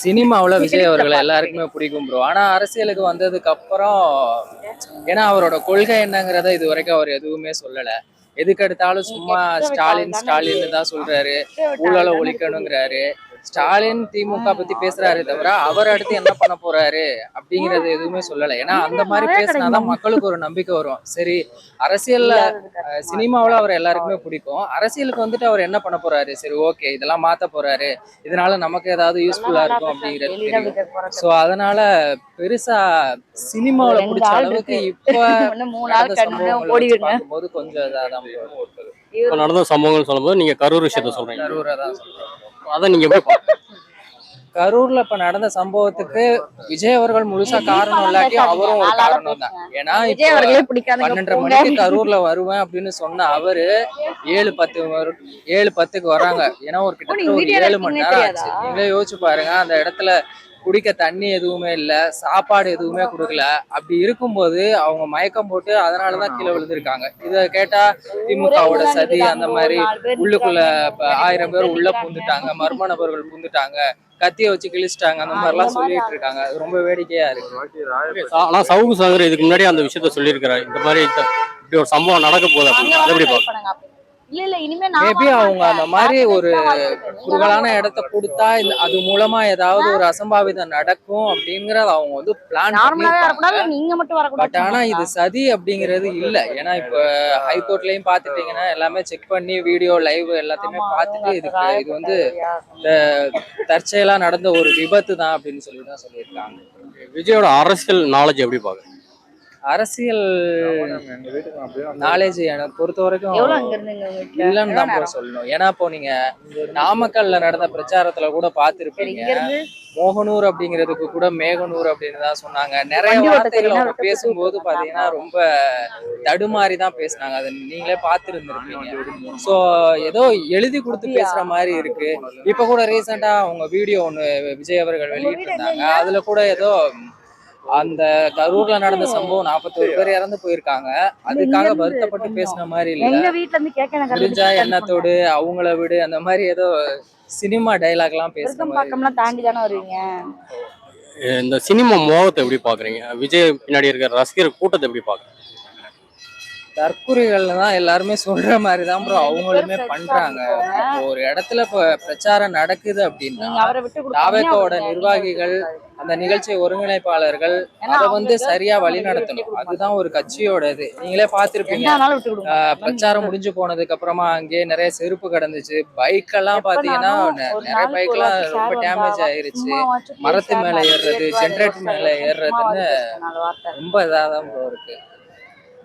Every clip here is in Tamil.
சினிமாவுல விஜய் அவர்கள் எல்லாருக்குமே பிடிக்கும் ப்ரோ. ஆனா அரசியலுக்கு வந்ததுக்கு அப்புறம் ஏன்னா அவரோட கொள்கை என்னங்கிறத இது வரைக்கும் அவர் எதுவுமே சொல்லல. எதுக்கு எடுத்தாலும் சும்மா ஸ்டாலின் ஸ்டாலின் தான் சொல்றாரு. ஊழலை ஒழிக்கணுங்கிறாரு. ஸ்டாலின் திமுக பத்தி பேசுறாரு தவிர அவர் அடுத்து என்ன பண்ண போறாரு அப்படிங்கறது எதுவுமே சொல்லல. ஏன்னா அந்த மாதிரி பேசினாதான் மக்களுக்கு ஒரு நம்பிக்கை வரும். சரி, அரசியல்ல சினிமாவுல அவர் எல்லாருக்குமே பிடிக்கும். அரசியலுக்கு வந்துட்டு அவர் என்ன பண்ண போறாரு, சரி ஓகே இதெல்லாம் மாத்த போறாரு, இதனால நமக்கு ஏதாவது யூஸ்ஃபுல்லா இருக்கும் அப்படிங்கிறது தெரியும். ஸோ அதனால பெருசா சினிமாவுல பிடிச்ச அளவுக்கு இப்ப நடந்த சம்பவங்களை வச்சு பார்க்கும்போது கொஞ்சம் இதாதான் நடந்த சம்பவங்கள் சொல்லும்போது நீங்க கரூர் விஷயத்த சொல்றீங்க. கரூரை தான் சொல்றேன். அதை நீங்க எப்படி பாக்குறீங்க? கரூர்ல இப்ப நடந்த சம்பவத்துக்கு விஜய் அவர்கள் முழுசா காரணம் இல்லாட்டி அவரும் ஒரு காரணம் தான். ஏன்னா இப்போ 12:30 மணிக்கு கரூர்ல வருவேன் அப்படின்னு சொன்ன அவரு 7:10க்கு வராங்க. ஏன்னா ஒரு கிட்டத்தட்ட ஒரு 7 மணி நேரம் ஆச்சு. நீங்களே யோசிச்சு பாருங்க, அந்த இடத்துல குடிக்க தண்ணி எதுவுமே இல்ல, சாப்பாடு எதுவுமே கொடுக்கல. அப்படி இருக்கும்போது அவங்க மயக்கம் போட்டு அதனாலதான் கீழே விழுந்திருக்காங்க. இத கேட்டா திமுகவோட சதி, அந்த மாதிரி உள்ளுக்குள்ள 1000 பேர் உள்ள பூந்துட்டாங்க, மர்ம நபர்கள் பூந்துட்டாங்க, கத்திய வச்சு கிழிச்சிட்டாங்க, அந்த மாதிரி எல்லாம் சொல்லிட்டு இருக்காங்க. அது ரொம்ப வேடிக்கையா இருக்கு. ஆனா சவுக்கு சங்கர் இதுக்கு முன்னாடி அந்த விஷயத்த சொல்லியிருக்கிறாரு, இந்த மாதிரி இப்படி ஒரு சம்பவம் நடக்க போகுது அப்படின்னு. அதை எப்படி பாக்குறீங்க? மேபி அவங்க அந்த மாதிரி ஒரு குறுகலான இடத்த கொடுத்தா அது மூலமா ஏதாவது ஒரு அசம்பாவிதம் நடக்கும் அப்படிங்கறத அவங்க வந்து பிளான் பண்ணிருக்காங்க. பட் ஆனா இது சதி அப்படிங்கிறது இல்ல. ஏன்னா இப்ப ஹைகோர்ட்லயும் பாத்துட்டீங்கன்னா எல்லாமே செக் பண்ணி வீடியோ லைவ் எல்லாத்தையுமே பார்த்துட்டு இது வந்து தற்செயலா நடந்த ஒரு விபத்து தான் அப்படின்னு சொல்லிதான் சொல்லியிருக்காங்க. விஜயோட அரசியல் நாலேஜ் எப்படி பாக்குறீங்க? அரசியல் நாலேஜ் எனக்கு பொறுத்த வரைக்கும் இல்லைன்னு தான் போய் சொல்லணும். ஏன்னா இப்போ நீங்க நாமக்கல்ல நடந்த பிரச்சாரத்துல கூட பாத்துருப்பீங்க, மோகனூர் அப்படிங்கிறதுக்கு கூட மேகனூர் அப்படின்னு தான் சொன்னாங்க. நிறைய வார்த்தைகள் அவங்க பேசும்போது பாத்தீங்கன்னா ரொம்ப தடுமாறி தான் பேசினாங்க. அதை நீங்களே பார்த்துருந்துருப்பீங்க. ஸோ ஏதோ எழுதி கொடுத்து பேசுற மாதிரி இருக்கு. இப்ப கூட ரீசெண்டா அவங்க வீடியோ ஒண்ணு விஜய் அவர்கள் வெளியிட்டு இருந்தாங்க. அதுல கூட ஏதோ அந்த கரூர்ல நடந்த சம்பவம் 41 பேர் இறந்து போயிருக்காங்க, அதுக்காக வருத்தப்பட்டு பேசின மாதிரி இல்ல. முடிஞ்சா எண்ணத்தோடு அவங்கள விடு அந்த மாதிரி ஏதோ சினிமா டைலாக் எல்லாம் பேசுற தாண்டி தானே வருவீங்க. இந்த சினிமா மோகத்தை எப்படி பாக்குறீங்க? விஜய் பின்னாடி இருக்கிற ரசிகர் கூட்டத்தை எப்படி பாக்குறீங்க? தற்குறிகள் தான் எல்லாருமே சொல்ற மாதிரி தான் ப்ரோ அவங்களுமே பண்றாங்க. ஒரு இடத்துல இப்ப பிரச்சாரம் நடக்குது அப்படின்னா தாவேக்காவோட நிர்வாகிகள், அந்த நிகழ்ச்சி ஒருங்கிணைப்பாளர்கள் அதை வந்து சரியா வழி நடத்தணும். அதுதான் ஒரு கட்சியோட இது. நீங்களே பார்த்திருப்பீங்க, பிரச்சாரம் முடிஞ்சு போனதுக்கு அப்புறமா அங்கேயே நிறைய செருப்பு கிடந்துச்சு. பைக் எல்லாம் பாத்தீங்கன்னா நிறைய பைக் எல்லாம் ரொம்ப டேமேஜ் ஆயிருச்சு. மரத்து மேல ஏறுறது, ஜென்ரேட்டர் மேல ஏறுறதுன்னு ரொம்ப இதாதான் ப்ரோ இருக்கு.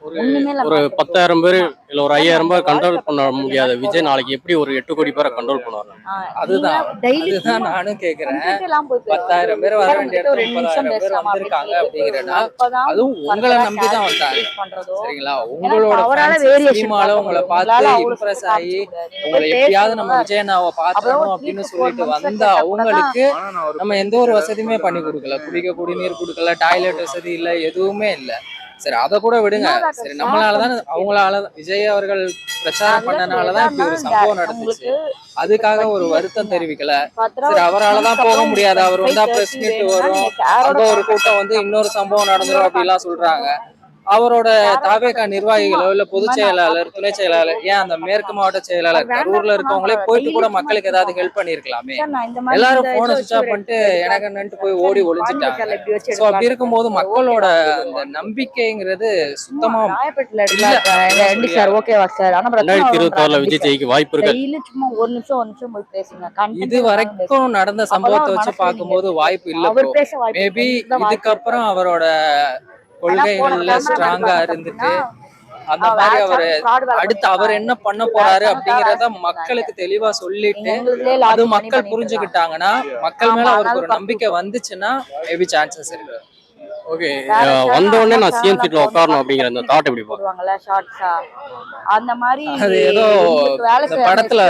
ஒரு 10,000 பேர் இல்ல ஒரு 5,000 பேர் கண்ட்ரோல் பண்ண முடியாத விஜய் நாளைக்கு எப்படி ஒரு 8 கோடி பேரை கண்ட்ரோல் பண்ணுவாங்க? அதுதான் நானும் கேக்குறேன். 10,000 பேர் வர வேண்டிய இடத்துல 30,000 பேர் வந்திருக்காங்க அப்படிங்கிறனா அதுவும் உங்களை நம்பிதான் வந்தாங்க. சரிங்களா? உங்களோட சினிமால உங்களை பார்த்து இம்ப்ரெஸ் ஆகி உங்களை எப்படியாவது நம்ம விஜயனாவை பார்க்கணும் அப்படின்னு சொல்லிட்டு வந்த அவங்களுக்கு நம்ம எந்த ஒரு வசதியுமே பண்ணி கொடுக்கல. குடிக்க குடிநீர் கொடுக்கல, டாய்லெட் வசதி இல்ல, எதுவுமே இல்ல. சரி அதை கூட விடுங்க. சரி, நம்மளாலதான் அவங்களால விஜய் அவர்கள் பிரச்சாரம் பண்ணனாலதான் இப்படி ஒரு சம்பவம் நடந்துச்சு. அதுக்காக ஒரு வருத்தம் தெரிவிக்கல. சரி, அவராலதான் போக முடியாது, அவர் வந்தா பிரஸ் மீட் வரும், அங்க ஒரு கூட்டம் வந்து இன்னொரு சம்பவம் நடந்துரும் அப்படிலாம் சொல்றாங்க. அவரோட தாவேகா நிர்வாகிகளோ இல்ல பொதுச் செயலாளர், துணை செயலாளர், ஏன் அந்த மேற்கு மாவட்ட செயலாளர் கரூர்ல இருக்கவங்களே போயிட்டு கூட மக்களுக்கு ஏதாவது ஹெல்ப் பண்ணிருக்கலாமே. எல்லாரும் போனை சுவிட்ச் ஆஃப் பண்ணிட்டு எனக்கு என்னன்ட்டு போய் ஓடி ஒளிஞ்சிட்டாங்க. சோ அப்படி இருக்கும்போது மக்களோட அந்த நம்பிக்கைங்கிறது சுத்தமா இது வரைக்கும் நடந்த சம்பவத்தை வச்சு பார்க்கும்போது வாய்ப்பு இல்ல. மேபி இதுக்கப்புறம் அவரோட கொள்கைகள்ல ஸ்ட்ராங்கா இருந்துட்டு அந்த மாதிரி அவரு அடுத்து அவர் என்ன பண்ண போறாரு அப்படிங்கறத மக்களுக்கு தெளிவா சொல்லிட்டு அது மக்கள் புரிஞ்சுக்கிட்டாங்கன்னா, மக்கள் மேல அவருக்கு ஒரு நம்பிக்கை வந்துச்சுன்னா மேபி சான்சஸ் இருக்கு. ஓகே. வேற வந்த சேனல் உடனே அந்த நான் சிஎம் சேனல்ல சீட்ல உட்காரணும் அப்படிங்கிற அந்த தாட் எப்படி பாக்குறீங்க? போடுவாங்கல்ல ஷார்ட்ஸா, அந்த மாதிரி அது ஏதோ இவங்களுக்கு வேலை இந்த செய்யற படத்துல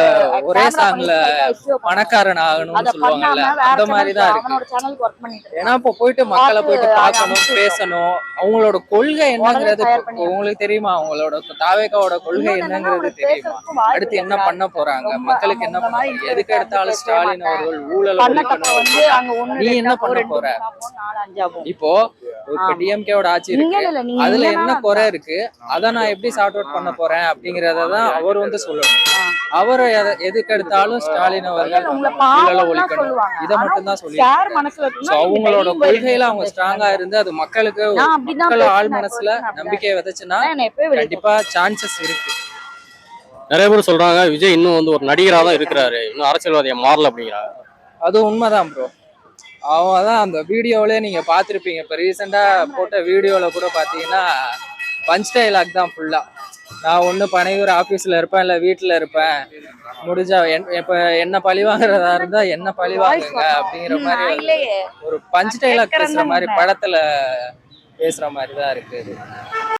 ஒரே கேமரா சாங்ல பணக்காரன் ஆகணும்னு அதை சொல்லுவாங்கல்ல, பண்ணாம வேற அந்த மாதிரி தான் சேனல் இருக்கு. அவனோட சேனலுக்கு ஒர்க் பண்ணிட்டு ஏன்னா இருக்கான். இப்போ போயிட்டு மக்களை பார்த்து போயிட்டு அதை பார்க்கணும், அனுப்பிச்சு விட்டோம். பேசணும், அவங்களோட கொள்கை உடனே என்னங்கிறது ஃபயர் பண்ணி உங்களுக்கு தெரியுமா? அவங்களோட தாவேக்காவோட கொள்கை இன்னொன்னு என்னன்னா என்னங்கிறது அவனுக்கு தெரியுமா? பேசுறதுக்கும் வாய்ப்பு அடுத்து என்ன கிடையாது. பண்ண போறாங்க, ரொம்ப மக்களுக்கு என்ன அந்த பண்ண மாதிரி போறாங்க? எதுக்கு எடுத்தாலும் பேசவே ஸ்டாலின் மாட்டேன். அவர்கள் ஊழலை பண்ணக்கப்புறம் ஒழிக்கணும். வந்து அங்க ஒண்ணு நீ என்ன ரெண்டா பண்ண ரெண்டு போற? மூணா போகும், நாலு அஞ்சாகும். இப்போ இப்ப ஆமா. டிஎம்கேவோட ஆட்சி நீங்க இருக்கு, இல்ல நீங்க அதுல என்னன்னா என்ன குறை இருக்கு, அதை நான் எப்படி சார்ட் அவுட் பண்ண போறேன் அப்படிங்கறத தான் அவர் வந்து சொல்லணும். அவர் எதுக்கு எடுத்தாலும் ஸ்டாலின் அவர்கள் உங்களை ஊழலை பாவம்லாம் ஒழிக்கணும், சொல்லுவாங்க. இதை ஆனா மட்டும் தான் சொல்லி யார் மனசுல இருக்குன்னா நீங்க அவங்களோட daily போய் கொள்கையில அவங்க பேசுங்க. ஸ்ட்ராங்கா இருந்து அது மக்களுக்கு நான் அப்படிதான் மக்கள் ஆள் பேசுனேன், மனசுல இப்ப வரைக்கும் நம்பிக்கையை விதைச்சுன்னா அப்படிதான். நான் எப்பவே வெளிய கண்டிப்பா சான்சஸ் இருக்கு. நிறைய பேர் சொல்றாங்க விஜய் இன்னும் வந்து ஒரு நடிகரா தான் இருக்கிறாரு, இன்னும் அரசியல்வாதியா மாறல அப்படிங்கிறாங்க. அது உண்மைதான் ப்ரோ. அவன் தான் அந்த வீடியோவிலே நீங்க பார்த்துருப்பீங்க, இப்போ ரீசெண்டாக போட்ட வீடியோவில் கூட பார்த்தீங்கன்னா பஞ்ச் டைலாக் தான் ஃபுல்லாக. நான் ஒன்று பனையூர் ஆஃபீஸில் இருப்பேன், இல்லை வீட்டில் இருப்பேன், முடிஞ்சா இப்போ என்ன பழி வாங்குறதா இருந்தால் என்ன பழி வாங்குங்க அப்படிங்கிற மாதிரி நான் இல்லையே. ஒரு பஞ்ச் டைலாக் பேசுகிற மாதிரி படத்தில் பேசுகிற மாதிரி தான் இருக்குது.